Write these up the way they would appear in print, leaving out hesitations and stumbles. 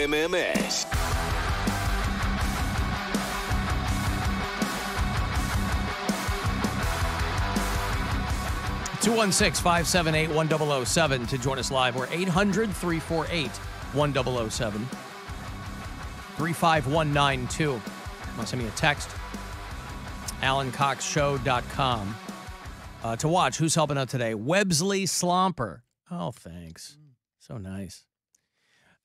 WMMS. 216-578-1007 to join us live. We're 800-348-1007. 35192. Want to send me a text? AlanCoxShow.com. To watch Who's Helping Out Today. Websley Slomper. Oh, thanks. So nice.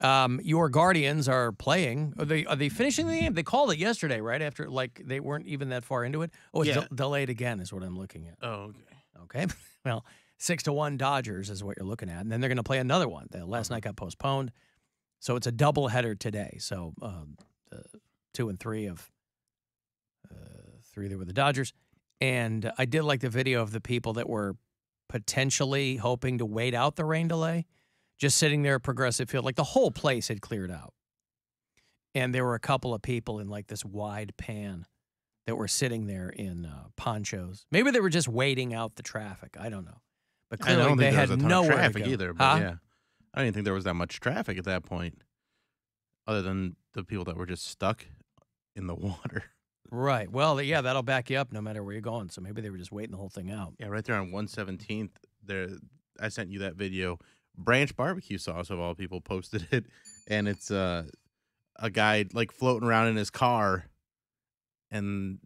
Your Guardians are playing. Are they finishing the game? They called it yesterday, right? After, like, they weren't even that far into it. Oh, it's delayed again is what I'm looking at. Oh, okay. Okay. Well, 6-1 Dodgers is what you're looking at. And then they're going to play another one. The last night got postponed. So it's a doubleheader today. So the 2 and 3 of 3 there were the Dodgers. And I did like the video of the people that were potentially hoping to wait out the rain delay, just sitting there at Progressive Field. Like the whole place had cleared out. And there were a couple of people in like this wide pan that were sitting there in ponchos. Maybe they were just waiting out the traffic. I don't know. But clearly they had nowhere traffic to go. either. But yeah, I didn't think there was that much traffic at that point, other than the people that were just stuck in the water. Right. Well, yeah, that'll back you up no matter where you're going. So maybe they were just waiting the whole thing out. Yeah, right there on 117th. There, I sent you that video. Branch Barbecue Sauce of all people posted it, and it's a guy like floating around in his car. And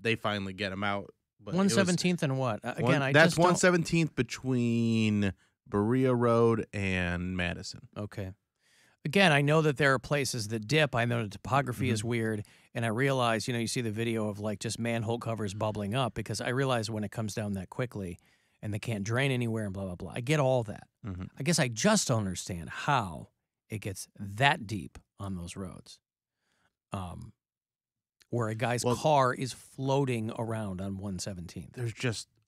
they finally get him out. But 117th and what? Again, that's 117th between Berea Road and Madison. Okay. Again, I know that there are places that dip. I know the topography is weird. And I realize, you see the video of like just manhole covers bubbling up because I realize when it comes down that quickly and they can't drain anywhere and blah, blah, blah. I get all that. I guess I just don't understand how it gets that deep on those roads. Where a guy's car is floating around on 117th.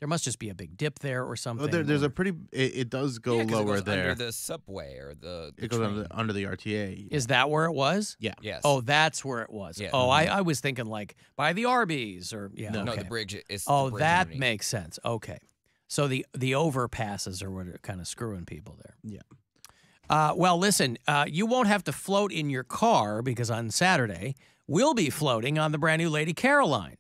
There must just be a big dip there or something. There's a pretty. It does go lower it goes there. Under the subway or the it goes under the RTA. Is that where it was? Yeah. Yes. Oh, that's where it was. Yeah. Oh, I was thinking like by the Arby's or No, okay. the bridge is. Oh, the bridge that underneath. makes sense. Okay, so the overpasses are what are kind of screwing people there. Yeah. Well, listen, you won't have to float in your car because on Saturday we'll be floating on the brand new Lady Caroline.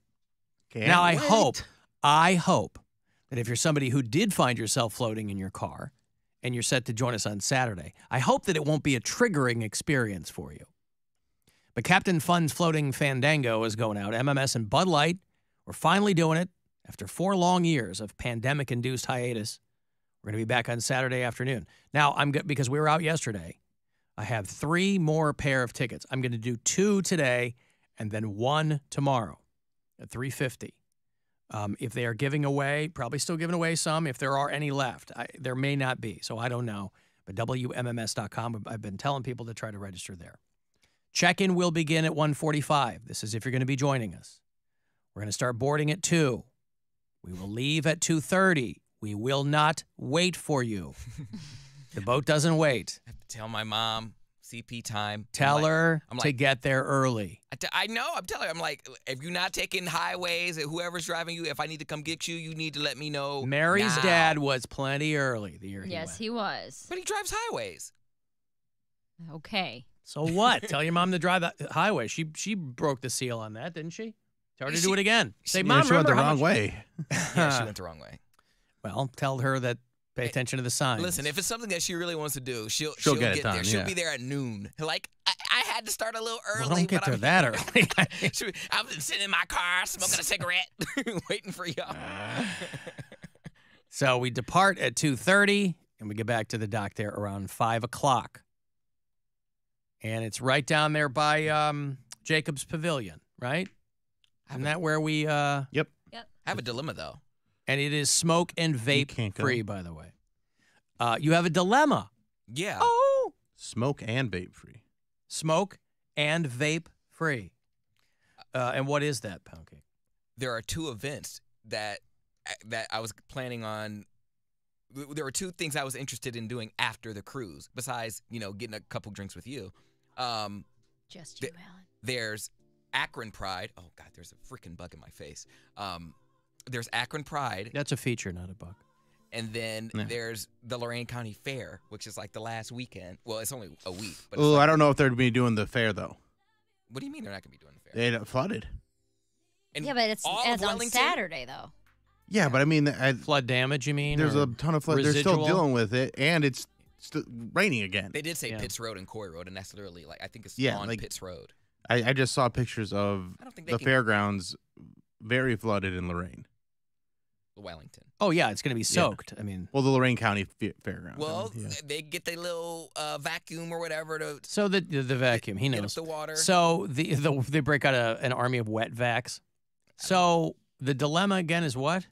Now, I hope that if you're somebody who did find yourself floating in your car and you're set to join us on Saturday, I hope that it won't be a triggering experience for you. But Captain Fun's Floating Fandango is going out. MMS and Bud Light, we're finally doing it after 4 long years of pandemic-induced hiatus. We're going to be back on Saturday afternoon. Now, because we were out yesterday, I have 3 more pair of tickets. I'm going to do 2 today and then 1 tomorrow at $350. If they are giving away, probably still giving away some. If there are any left, there may not be, so I don't know. But WMMS.com, I've been telling people to try to register there. Check-in will begin at 1:45. This is if you're going to be joining us. We're going to start boarding at 2. We will leave at 2:30. We will not wait for you. The boat doesn't wait. I have to tell my mom CP time. Tell her to get there early. I know. I'm telling her. I'm like, if you're not taking highways, whoever's driving you, if I need to come get you, you need to let me know. Mary's now. dad was plenty early the year he was. But he drives highways. Okay. So what? Tell your mom to drive the highway. She broke the seal on that, didn't she? Tell her to do it again. Say, Mom, she went the wrong way. Yeah, she went the wrong way. Well, tell her that. Pay attention to the signs. Listen, if it's something that she really wants to do, she'll get get done, there. She'll be there at noon. Like, I had to start a little early. Well, don't get there that early. I've been sitting in my car, smoking a cigarette, waiting for y'all. So we depart at 2:30, and we get back to the dock there around 5 o'clock. And it's right down there by Jacob's Pavilion, right? Isn't that where we... Yep. I have a dilemma, though. And it is smoke and vape free, by the way. You have a dilemma. Yeah. Oh. Smoke and vape free. Smoke and vape free. And what is that, Poundcake? There are 2 events that I was planning on. There were 2 things I was interested in doing after the cruise, besides, getting a couple drinks with you. Just you, Alan. There's Akron Pride. Oh, God, there's a freaking bug in my face. There's Akron Pride. That's a feature, not a bug. And then there's the Lorain County Fair, which is like the last weekend. Well, it's only a week. But I don't know if they're going to be doing the fair, though. What do you mean they're not going to be doing the fair? They flooded. And yeah, but it's on Saturday, though. Yeah, but I mean... flood damage, you mean? There's a ton of flood. Residual? They're still dealing with it, and it's raining again. They did say Pitts Road and Coy Road, and that's literally, like, I think it's on Pitts Road. I just saw pictures of the fairgrounds very flooded in Lorain. Wellington. Oh, yeah, it's going to be soaked. I mean... Well, the Lorain County Fairgrounds. Well, they get their little vacuum or whatever to... So the vacuum, he knows. Get up the water. So they break out an army of wet vacs. So the dilemma, again, is what?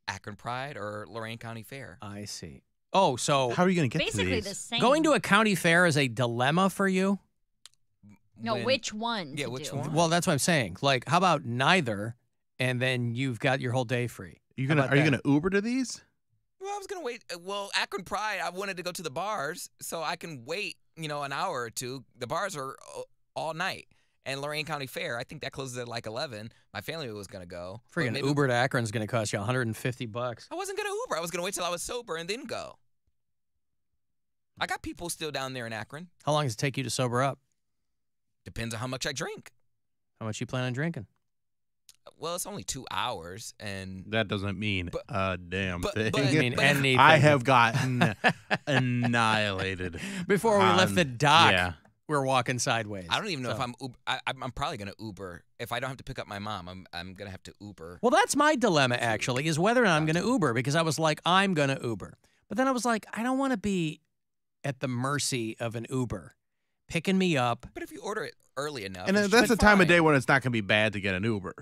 Akron Pride or Lorain County Fair. I see. Oh, so... How are you going to get basically to these? the same. Going to a county fair is a dilemma for you? No, which one? Yeah, which one? Well, that's what I'm saying. Like, how about neither, and then you've got your whole day free? Are you gonna Uber to these? Well, I was gonna wait. Well, Akron Pride, I wanted to go to the bars, so I can wait, an hour or two. The bars are all night. And Lorain County Fair, I think that closes at like 11. My family was gonna go. Freaking Uber to Akron's gonna cost you $150. I wasn't gonna Uber. I was gonna wait till I was sober and then go. I got people still down there in Akron. How long does it take you to sober up? Depends on how much I drink. How much you plan on drinking? Well, it's only 2 hours, and that doesn't mean a damn thing. I mean anything. I have gotten annihilated before we left the dock. Yeah. We're walking sideways. I don't even know if I'm probably gonna Uber. If I don't have to pick up my mom, I'm gonna have to Uber. Well, that's my dilemma actually, is whether or not I'm gonna Uber, because I was like, I'm gonna Uber, but then I was like, I don't want to be at the mercy of an Uber picking me up. But if you order it early enough, and that's the time of day when it's not gonna be bad to get an Uber.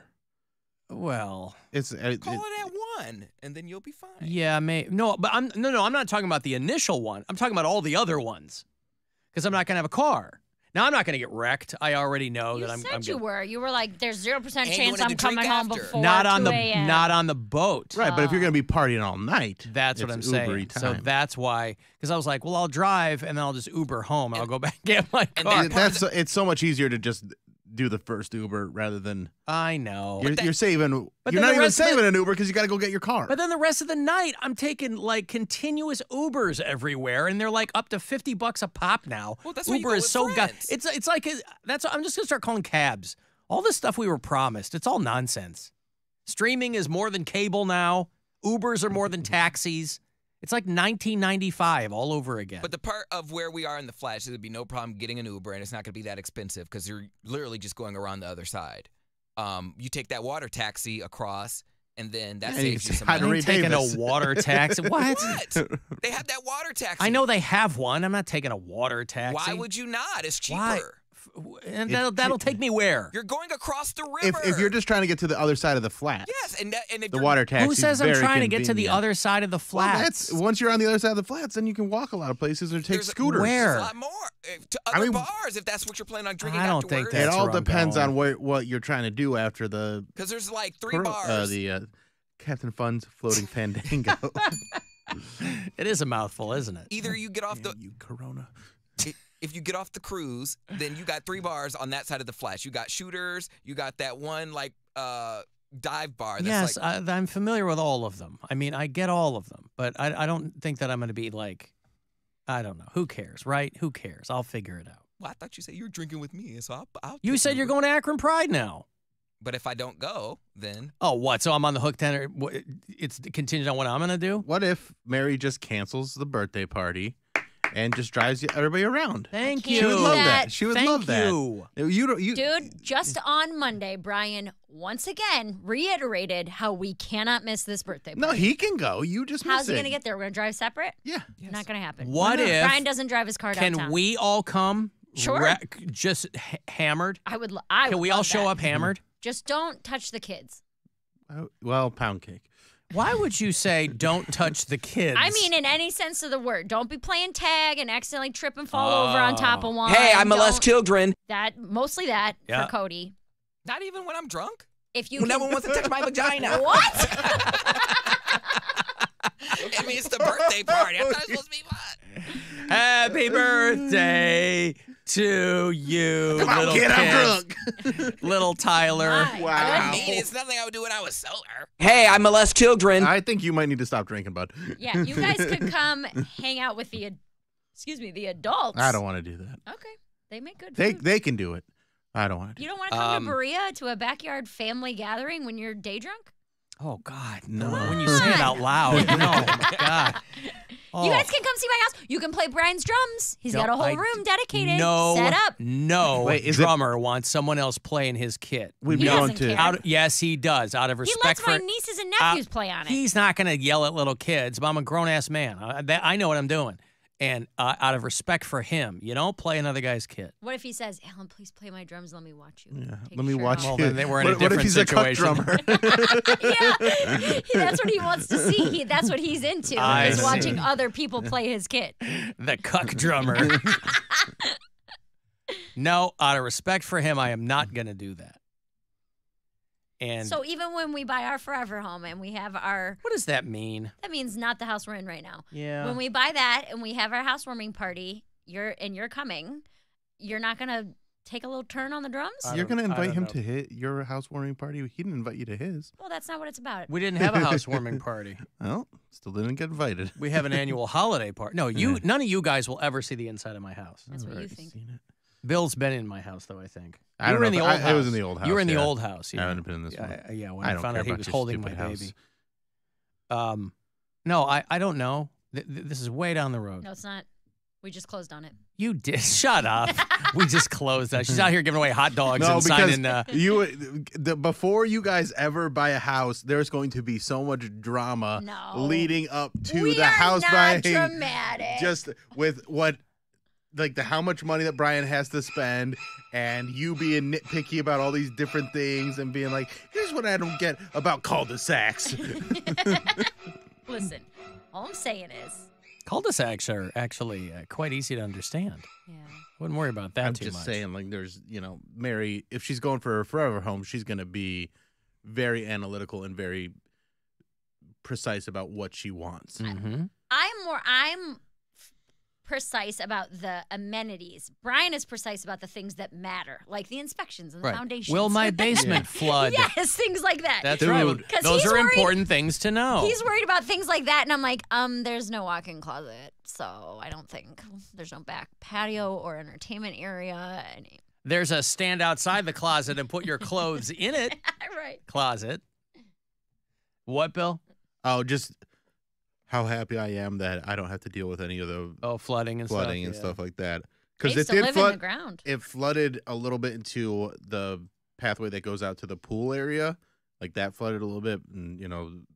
Well, call it at 1, and then you'll be fine. Yeah, no, but I'm not talking about the initial one. I'm talking about all the other ones, because I'm not gonna have a car. Now I'm not gonna get wrecked. I already know that I'm. You said you were. You were like, "There's 0% And chance I'm coming home before not on 2 a.m. Not on the boat. Right, but if you're gonna be partying all night, that's what I'm saying. Time. So that's why, because I was like, well, I'll drive and then I'll just Uber home and I'll go back and get my car. It's so much easier to just do the first Uber rather than. I know. You're saving. You're not even saving an Uber because you got to go get your car. But then the rest of the night, I'm taking like continuous Ubers everywhere, and they're like up to $50 a pop now. Well, that's Uber is so it's like that's. I'm just gonna start calling cabs. All this stuff we were promised, it's all nonsense. Streaming is more than cable now. Ubers are more than taxis. It's like 1995 all over again. But the part of where we are in the Flash, there'd be no problem getting an Uber, and it's not going to be that expensive because you're literally just going around the other side. You take that water taxi across, and then that saves you some money. I'm taking a water taxi. What? They have that water taxi. I know they have one. I'm not taking a water taxi. Why would you not? It's cheaper. Why? And that'll take me where? You're going across the river. If you're just trying to get to the other side of the flats. Yes, and if the water taxi. Who says I'm trying to get to the other side of the flats? Well, once you're on the other side of the flats, then you can walk a lot of places or take scooters. Where? There's a lot more to other bars if that's what you're planning on drinking. I don't think that's it all where I'm depends going. on what you're trying to do after the. Because there's like 3 bars. The Captain Fun's floating fandango. It is a mouthful, isn't it? Either you get off you Corona. If you get off the cruise, then you got 3 bars on that side of the Flash. You got Shooters. You got that one dive bar. That's yes, I'm familiar with all of them. I mean, I get all of them, but I don't think that I'm going to be like, I don't know. Who cares, right? Who cares? I'll figure it out. Well, I thought you said you were drinking with me, so I'll You said you're going to Akron Pride now. But if I don't go, then... Oh, what? So I'm on the hook then? It's contingent on what I'm going to do? What if Mary just cancels the birthday party and just drives everybody around? Thank you. She would love that. She would love that. You. Dude, just on Monday, Brian once again reiterated how we cannot miss this birthday party. No, he can go. You just How's he going to get there? We're going to drive separate? Yeah. Yes. Not going to happen. What if Brian doesn't drive his car downtown? Can we all come? Sure. Just hammered? Can we all show up hammered? Just don't touch the kids. Well, Poundcake. Why would you say don't touch the kids? I mean, in any sense of the word. Don't be playing tag and accidentally trip and fall over on top of one. Hey, I molest children. Mostly that for Cody. Not even when I'm drunk? If you no one wants to touch my vagina. What? I mean, it's the birthday party. I thought it was supposed to be fun. Happy birthday to you, Come on, little kid, I'm kids. drunk. Little Tyler. My Wow. It's nothing I would do when I was sober. Hey, I molest children. I think you might need to stop drinking, bud. Yeah, you guys could come hang out with the adults. I don't want to do that. Okay, they make good They food. they can do it. I don't want to. You don't want to come to Berea to a backyard family gathering when you're day drunk? Oh, God. No. When you say it out loud. No, my God. You guys can come see my house. You can play Brian's drums. He's got a whole room dedicated, No, set up. No Wait, is drummer wants someone else playing his kit. We'd He be going doesn't to. care. Yes, he does. Out of He respect lets my for nieces and nephews play on it. He's not going to yell at little kids, but I'm a grown-ass man. I know what I'm doing. And out of respect for him, you don't play another guy's kit. What if he says, Alan, please play my drums. Let me watch you. Yeah, take let your me shirt watch off." Well, then they were in a what if different he's a cuck situation. drummer? Yeah, that's what he wants to see. That's what he's into, I is see. watching other people play his kit. The cuck drummer. No, out of respect for him, I am not going to do that. And So even when we buy our forever home and we have our, what does that mean? that means not the house we're in right now. Yeah. When we buy that and we have our housewarming party, you're coming, you're not gonna take a little turn on the drums? You're going to I invite don't him know. to your housewarming party. He didn't invite you to his. Well, that's not what it's about. We didn't have a housewarming party. Well, still didn't get invited. We have an annual holiday party. No, none of you guys will ever see the inside of my house. That's what you Already think. seen it. Bill's been in my house, though, I think. I You don't were know in the if old I house. was in the old house. You were in the yeah. old house. I Yeah. haven't been in this one. Yeah, when I I don't found care out he about was your holding my stupid house. baby. No, I don't know. This is way down the road. No, it's not. We just closed on it. You did. Shut up. We just closed that. She's out here giving away hot dogs No, and because signing. before you guys ever buy a house, there's going to be so much drama No. leading up to we the are house not buying. dramatic. Just with what, like how much money that Brian has to spend, and you being nitpicky about all these different things, and being like, "Here's what I don't get about cul-de-sacs." Listen, all I'm saying is, Cul-de-sacs are actually quite easy to understand. yeah. Wouldn't worry about that I'm too just much. saying, like, there's, Mary, if she's going for her forever home, she's going to be very analytical and very precise about what she wants. Mm-hmm. I'm precise about the amenities. Brian is precise about the things that matter, like the inspections and the Right. foundations. Will my basement flood? Yes, things like that. That's Dude. right. 'Cause Those he's are worried- important things to know. He's worried about things like that, and I'm like, there's no walk-in closet, so I don't think there's no back patio or entertainment area. There's a stand outside the closet and put your clothes in it Right. closet. What, Bill? Oh, just how happy I am that I don't have to deal with any of the Oh, flooding and flooding and yeah. stuff like that. I Because used it to did live in the flood. ground. It flooded a little bit into the pathway that goes out to the pool area. Like that flooded a little bit, and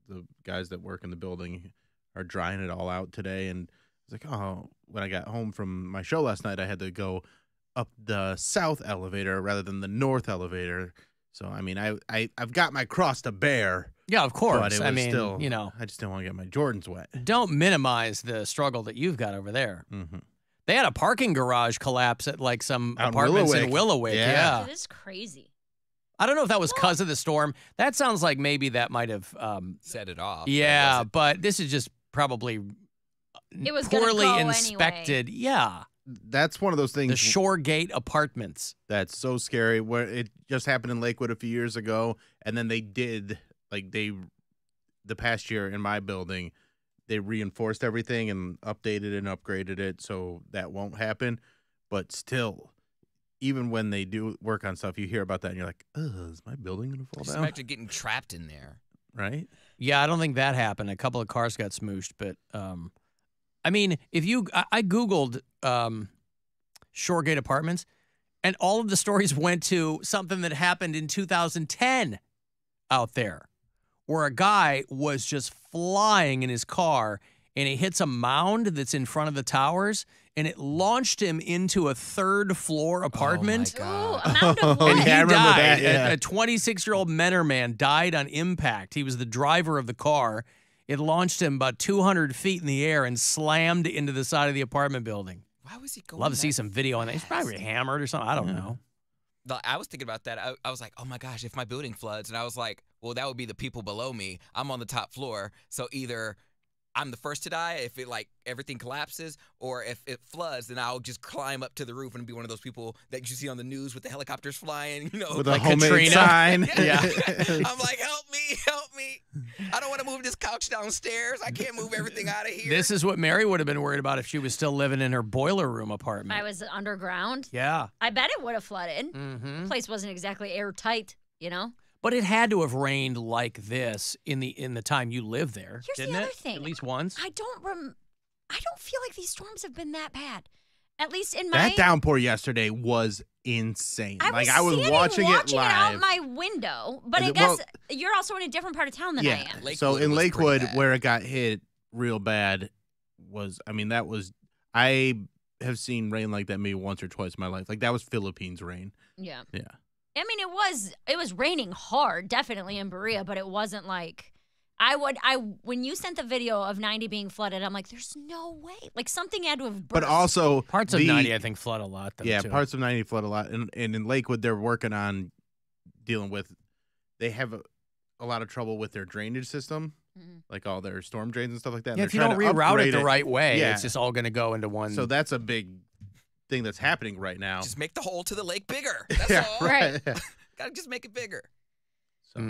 the guys that work in the building are drying it all out today. And I was like, oh, when I got home from my show last night, I had to go up the south elevator rather than the north elevator. So I mean, I've got my cross to bear. Yeah, of course. But it was I mean, still, I I just didn't want to get my Jordans wet. don't minimize the struggle that you've got over there. Mm-hmm. They had a parking garage collapse at like some Out in apartments in Willowick. Willowick. Yeah. Yeah. It is crazy. I don't know if that was because of the storm. That sounds like maybe that might have. Set it off. Yeah, but this is just probably It was gonna poorly go anyway. inspected. Yeah, That's one of those things. the Shoregate Apartments. That's so scary. Where it just happened in Lakewood a few years ago, and then the past year in my building, they reinforced everything and updated and upgraded it so that won't happen. But still, even when they do work on stuff, you hear about that and you're like, "Ugh, is my building gonna fall Just down?" imagine getting trapped in there. Right? Yeah, I don't think that happened. A couple of cars got smooshed, but I mean, if I googled Shoregate Apartments, and all of the stories went to something that happened in 2010 out there, where a guy was just flying in his car and he hits a mound that's in front of the towers, and it launched him into a third-floor apartment. Oh my Ooh, God. amount of Oh, what? And he yeah, I remember died. that, yeah. A 26-year-old Menor man died on impact. He was the driver of the car. It launched him about 200 feet in the air and slammed into the side of the apartment building. Why was he going? Love to see that some video on that. He's probably fast? hammered or something. I don't know. I was thinking about that. I was like, oh my gosh, if my building floods, and I was like, well, that would be the people below me. I'm on the top floor, so either I'm the first to die if it like everything collapses, or if it floods, then I'll just climb up to the roof and be one of those people that you see on the news with the helicopters flying, you know, with like a homemade Katrina. sign. Yeah. I'm like, help me. I don't want to move this couch downstairs. I can't move everything out of here. This is what Mary would have been worried about if she was still living in her boiler room apartment. I was underground. Yeah. I bet it would have flooded. Mm-hmm. The place wasn't exactly airtight, you know? But it had to have rained like this in the time you lived there, Here's didn't the other it? thing. At least once. I don't feel like these storms have been that bad. At least in That downpour yesterday was insane. I I was watching it live. out my window, but I guess you're also in a different part of town than I am. So in was Lakewood, pretty bad. where it got hit real bad, I have seen rain like that maybe once or twice in my life. Like that was Philippines rain. Yeah. Yeah. I mean, it was raining hard, definitely in Berea, but it wasn't like when you sent the video of 90 being flooded, I'm like, there's no way. Like something had to have burst. But also Parts of 90, I think, flood a lot, though, yeah, too. parts of 90 flood a lot. And in Lakewood, they're working on dealing with, they have a lot of trouble with their drainage system, like all their storm drains and stuff like that. Yeah, And if you they're don't trying to reroute upgrade it the right way, Yeah. it's just all going to go into one. So that's a big thing that's happening right now. Just make the hole to the lake bigger. That's yeah, all. Right. Gotta just make it bigger. So,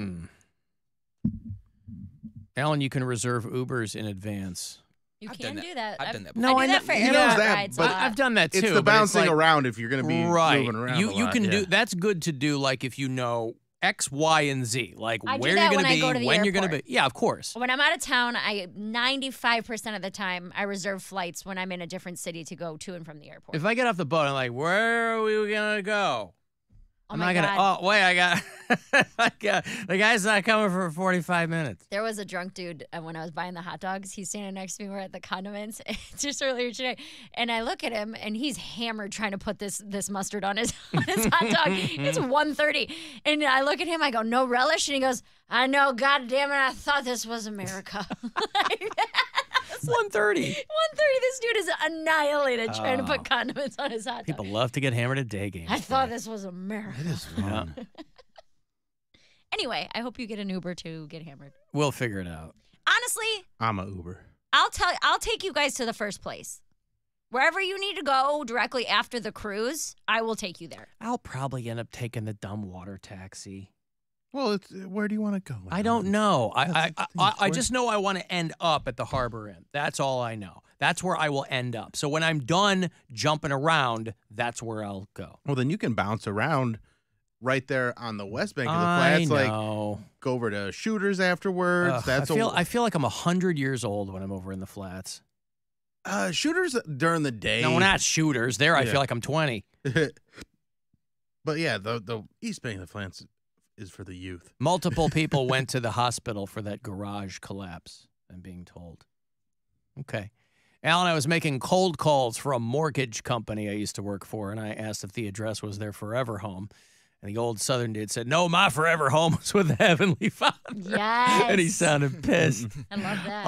Alan, you can reserve Ubers in advance. You I've can done do that. I've done that No, I do I that for know- airport knows that, rides. but I've done that too. it's the but bouncing like, around if you're going to be right. moving around. You a lot, can yeah. do that's good to do. Like if you know X, Y, and Z, like I do where that you're when going I to go be, to the when you're going to airport. be. Yeah, of course. When I'm out of town, 95% of the time I reserve flights when I'm in a different city to go to and from the airport. If I get off the boat, I'm like, where are we going to go? Oh I'm my not gonna. God. Oh wait, I got. The guy's not coming for 45 minutes. There was a drunk dude when I was buying the hot dogs. He's standing next to me. We're at the condiments just earlier today, and I look at him, and he's hammered trying to put this mustard on his hot dog. It's 1:30, and I look at him. I go, "No relish," and he goes, "I know. God damn it! I thought this was America." 1:30. 1:30. This dude is annihilated trying to put condiments on his hot dog. People love to get hammered at day games. I thought this was America. It is fun. Anyway, I hope you get an Uber to get hammered. We'll figure it out. Honestly, I'm a Uber. I'll take you guys to the first place. Wherever you need to go directly after the cruise, I will take you there. I'll probably end up taking the dumb water taxi. Well, where do you want to go? I don't know. That's the thing. I just know I want to end up at the Harbor Inn. That's all I know. That's where I will end up. So when I'm done jumping around, that's where I'll go. Well, then you can bounce around right there on the west bank of the I flats. know. Like go over to Shooters afterwards. Ugh, That's I feel like I'm 100 years old when I'm over in the flats. Shooters during the day. No, not Shooters. There, I Yeah. feel like I'm 20. But yeah, the east bank of the flats is for the youth. Multiple people went to the hospital for that garage collapse, I'm being told. Okay. Alan, I was making cold calls for a mortgage company I used to work for, and I asked if the address was their forever home. And the old Southern dude said, no, my forever home was with the Heavenly Father. Yes. And he sounded pissed. I love that.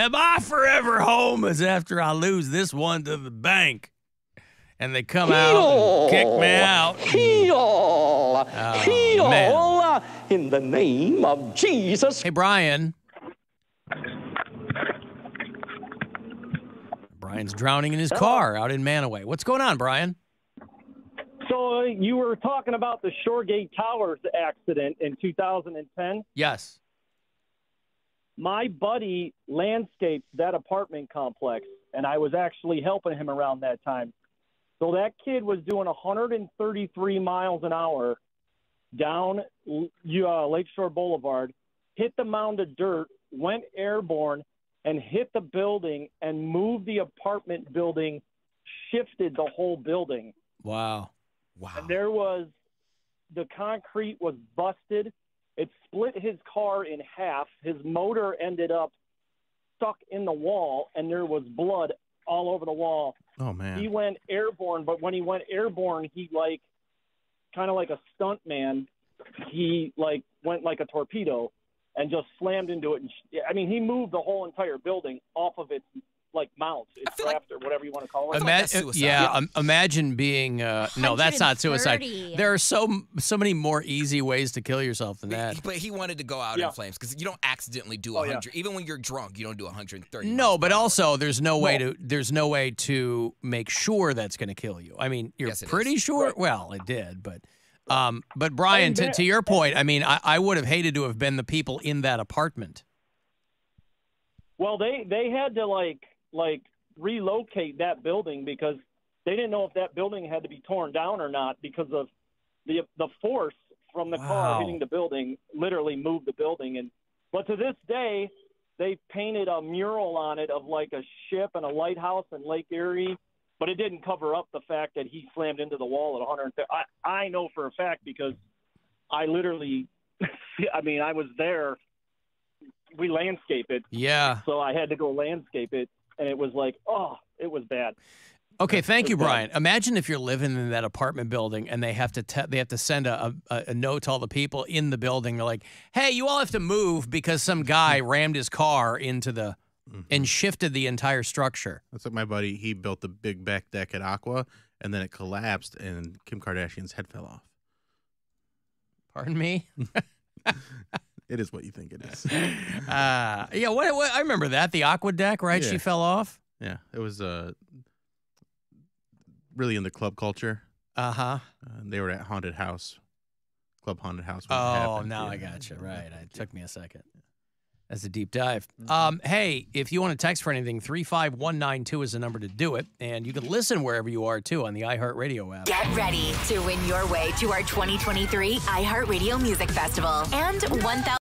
And my forever home is after I lose this one to the bank. And they come out and kick me out. Heal! Heal! man. In the name of Jesus. Hey, Brian. Brian's drowning in his car out in Manaway. What's going on, Brian? So you were talking about the Shoregate Towers accident in 2010. Yes. My buddy landscaped that apartment complex, and I was actually helping him around that time. So that kid was doing 133 miles an hour down Lakeshore Boulevard, hit the mound of dirt, went airborne, and hit the building and moved the apartment building, shifted the whole building. Wow. And there was, the concrete was busted. It split his car in half. His motor ended up stuck in the wall, and there was blood all over the wall. Oh, man. He went airborne, but when he went airborne, he kind of like a stunt man, he went like a torpedo and just slammed into it. And he moved the whole entire building off of its like mounts. It's feel like- draft or whatever you want to call it. feel like that's suicide. Yeah, imagine being no, that's not suicide. 130. There are so many more easy ways to kill yourself than that. But he wanted to go out in flames because you don't accidentally do 100. Even when you're drunk, you don't do 130. No, miles but per hour. also there's no way to make sure that's going to kill you. I mean, you're Yes, it pretty is. sure. Right. Well, it did, but Brian, to your point, I mean, I would have hated to have been the people in that apartment. Well, they had to like relocate that building because they didn't know if that building had to be torn down or not because of the force from the Wow. car hitting the building literally moved the building. But to this day, they painted a mural on it of like a ship and a lighthouse in Lake Erie, but it didn't cover up the fact that he slammed into the wall at 130. I know for a fact because I literally, I mean, I was there. We landscape it. Yeah. So I had to go landscape it, and it was like, oh, it was bad. Okay, thank you, It's bad. Brian. Imagine if you're living in that apartment building and they have to send a note to all the people in the building. They're like, "Hey, you all have to move because some guy rammed his car into the and shifted the entire structure." That's like my buddy. He built the big back deck at Aqua, and then it collapsed, and Kim Kardashian's head fell off. Pardon me. It is what you think it is. Yeah. What I remember that the aqua deck, right? Yeah. She fell off. Yeah, it was really in the club culture. Uh-huh. They were at Haunted House, Club Haunted House. when it Oh, happened. now Yeah. I got you. Right. It took me a second. That's a deep dive. Hey, if you want to text for anything, 35192 is the number to do it. And you can listen wherever you are, too, on the iHeartRadio app. Get ready to win your way to our 2023 iHeartRadio Music Festival and 1,000